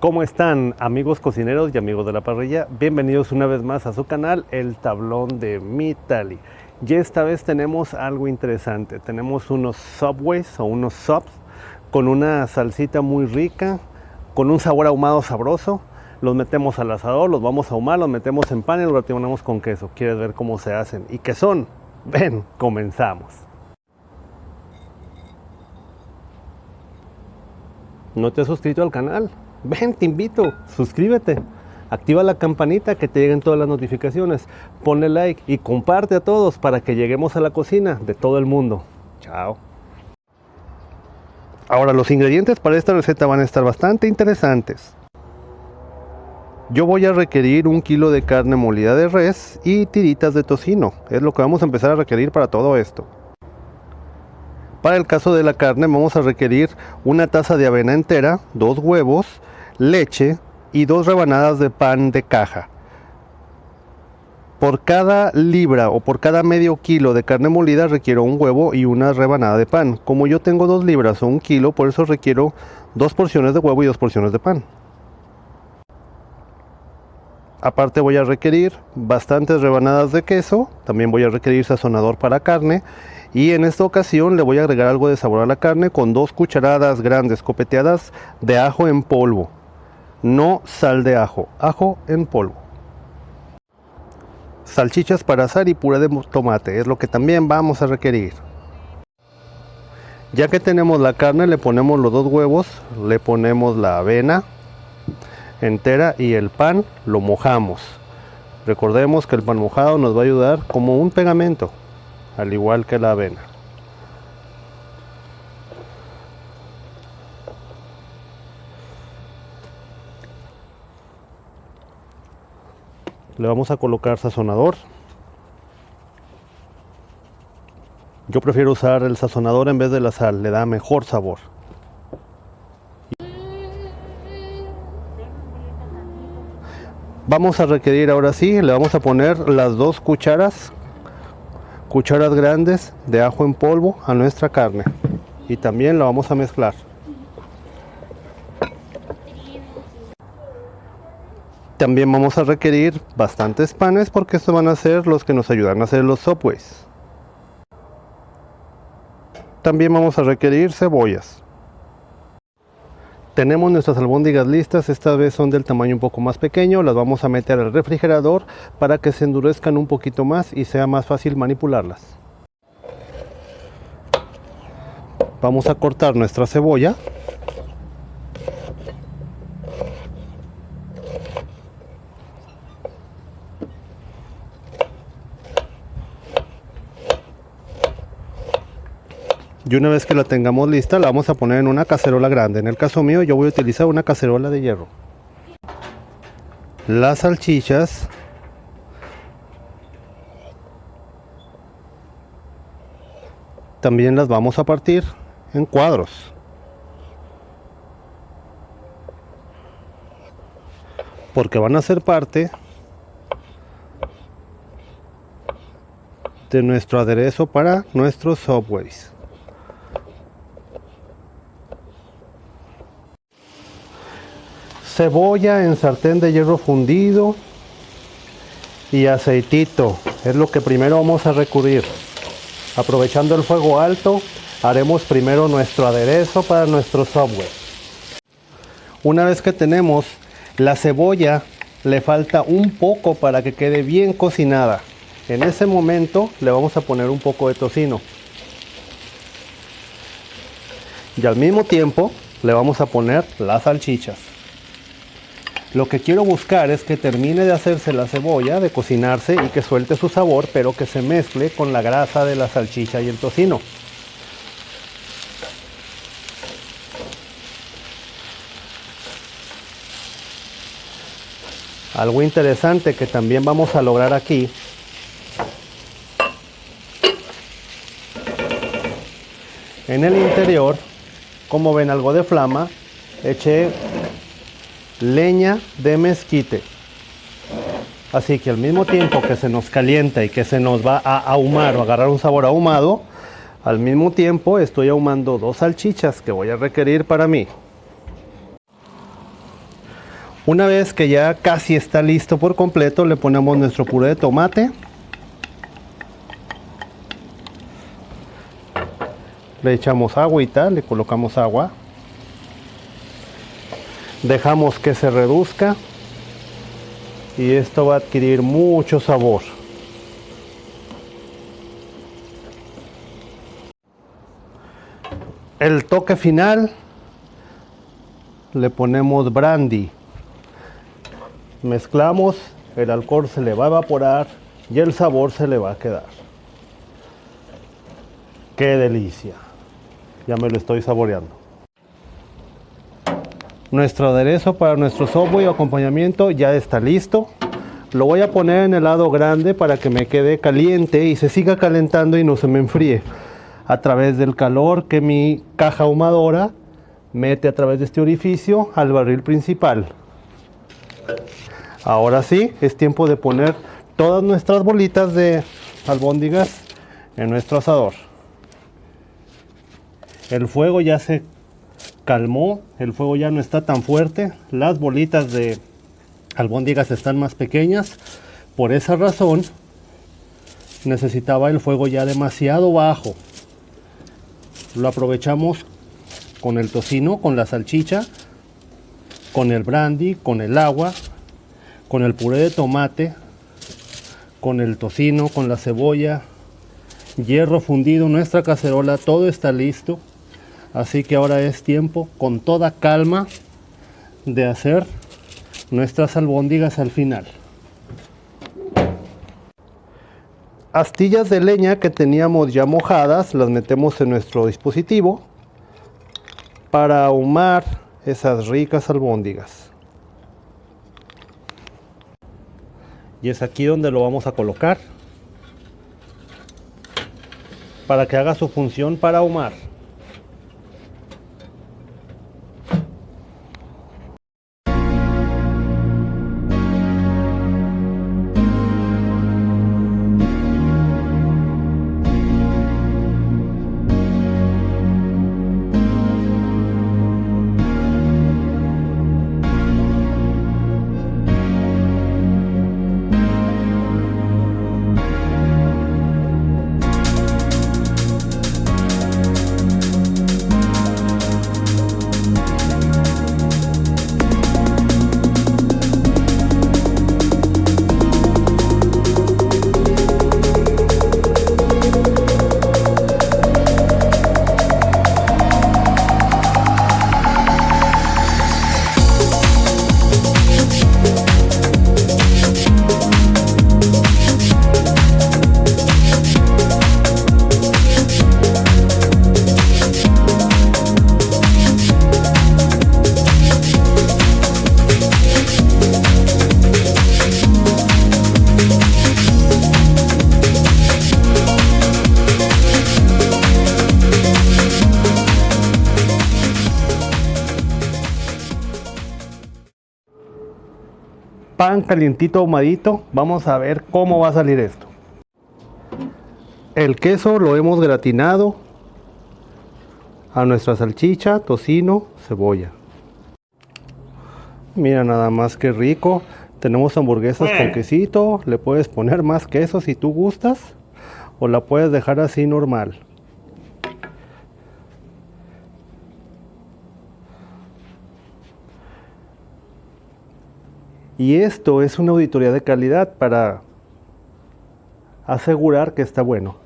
¿Cómo están, amigos cocineros y amigos de la parrilla? Bienvenidos una vez más a su canal, El Tablón de Mitali. Y esta vez tenemos algo interesante. Tenemos unos Subways o unos subs con una salsita muy rica, con un sabor ahumado sabroso. Los metemos al asador, los vamos a ahumar, los metemos en pan y los retiramos con queso. ¿Quieres ver cómo se hacen y qué son? Ven, comenzamos. ¿No te has suscrito al canal? Ven, te invito, suscríbete, activa la campanita que te lleguen todas las notificaciones, ponle like y comparte a todos para que lleguemos a la cocina de todo el mundo. Chao. Ahora, los ingredientes para esta receta van a estar bastante interesantes. Yo voy a requerir 1 kilo de carne molida de res y tiritas de tocino. Es lo que vamos a empezar a requerir para todo esto. Para el caso de la carne vamos a requerir 1 taza de avena entera, 2 huevos, leche y 2 rebanadas de pan de caja. Por cada libra o por cada medio kilo de carne molida requiero 1 huevo y 1 rebanada de pan. Como yo tengo 2 libras o 1 kilo, por eso requiero 2 porciones de huevo y 2 porciones de pan. Aparte voy a requerir bastantes rebanadas de queso, también voy a requerir sazonador para carne y en esta ocasión le voy a agregar algo de sabor a la carne con 2 cucharadas grandes copeteadas de ajo en polvo. No sal de ajo, ajo en polvo. Salchichas para asar y puré de tomate es lo que también vamos a requerir. Ya que tenemos la carne le ponemos los 2 huevos, le ponemos la avena entera y el pan lo mojamos. Recordemos que el pan mojado nos va a ayudar como un pegamento, al igual que la avena. Le vamos a colocar sazonador. Yo prefiero usar el sazonador en vez de la sal, le da mejor sabor. Vamos a requerir ahora sí, le vamos a poner las 2 cucharas grandes de ajo en polvo a nuestra carne y también la vamos a mezclar. También vamos a requerir bastantes panes porque estos van a ser los que nos ayudan a hacer los Subways. También vamos a requerir cebollas. Tenemos nuestras albóndigas listas, esta vez son del tamaño un poco más pequeño, las vamos a meter al refrigerador para que se endurezcan un poquito más y sea más fácil manipularlas. Vamos a cortar nuestra cebolla. Y una vez que la tengamos lista, la vamos a poner en una cacerola grande. En el caso mío, yo voy a utilizar una cacerola de hierro. Las salchichas también las vamos a partir en cuadros. Porque van a ser parte de nuestro aderezo para nuestros Subways. Cebolla en sartén de hierro fundido y aceitito es lo que primero vamos a recurrir. Aprovechando el fuego alto, haremos primero nuestro aderezo para nuestro Subway. Una vez que tenemos la cebolla, le falta un poco para que quede bien cocinada. En ese momento le vamos a poner un poco de tocino. Y al mismo tiempo le vamos a poner las salchichas. Lo que quiero buscar es que termine de hacerse la cebolla, de cocinarse y que suelte su sabor, pero que se mezcle con la grasa de la salchicha y el tocino. Algo interesante que también vamos a lograr aquí en el interior, como ven algo de flama, eché leña de mezquite. Así que al mismo tiempo que se nos calienta y que se nos va a ahumar o agarrar un sabor ahumado, al mismo tiempo estoy ahumando 2 salchichas que voy a requerir para mí. Una vez que ya casi está listo por completo, le ponemos nuestro puré de tomate. Le echamos agüita, le colocamos agua. Dejamos que se reduzca y esto va a adquirir mucho sabor. El toque final, le ponemos brandy. Mezclamos, el alcohol se le va a evaporar y el sabor se le va a quedar. ¡Qué delicia! Ya me lo estoy saboreando. Nuestro aderezo para nuestro Subway o acompañamiento ya está listo. Lo voy a poner en el lado grande para que me quede caliente y se siga calentando y no se me enfríe a través del calor que mi caja ahumadora mete a través de este orificio al barril principal. Ahora sí, es tiempo de poner todas nuestras bolitas de albóndigas en nuestro asador. El fuego ya se calmó, el fuego ya no está tan fuerte, las bolitas de albóndigas están más pequeñas. Por esa razón necesitaba el fuego ya demasiado bajo. Lo aprovechamos con el tocino, con la salchicha, con el brandy, con el agua, con el puré de tomate, con el tocino, con la cebolla, hierro fundido, nuestra cacerola, todo está listo. Así que ahora es tiempo, con toda calma, de hacer nuestras albóndigas al final. Astillas de leña que teníamos ya mojadas, las metemos en nuestro dispositivo para ahumar esas ricas albóndigas. Y es aquí donde lo vamos a colocar para que haga su función para ahumar. Pan calientito ahumadito, vamos a ver cómo va a salir esto. El queso lo hemos gratinado a nuestra salchicha, tocino, cebolla. Mira nada más que rico. Tenemos hamburguesas con quesito, le puedes poner más queso si tú gustas o la puedes dejar así normal. Y esto es una auditoría de calidad para asegurar que está bueno.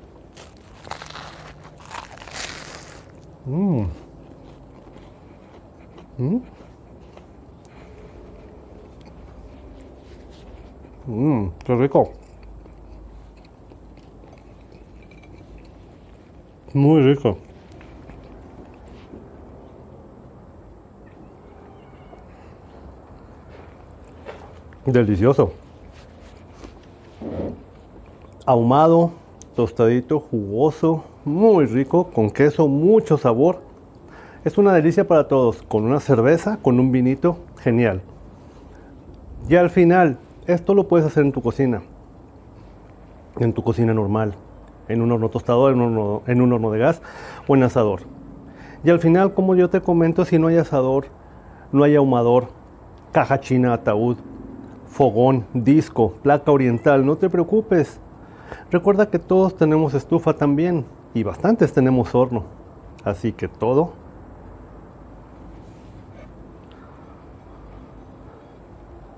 Qué rico. Muy rico. Delicioso. Ahumado, tostadito, jugoso, muy rico, con queso, mucho sabor. Es una delicia para todos, con una cerveza, con un vinito, genial. Y al final, esto lo puedes hacer en tu cocina normal, en un horno tostador, en un horno de gas o en asador. Y al final, como yo te comento, si no hay asador, no hay ahumador, caja china, ataúd, fogón, disco, placa oriental, no te preocupes. Recuerda que todos tenemos estufa también y bastantes tenemos horno. Así que todo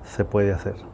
se puede hacer.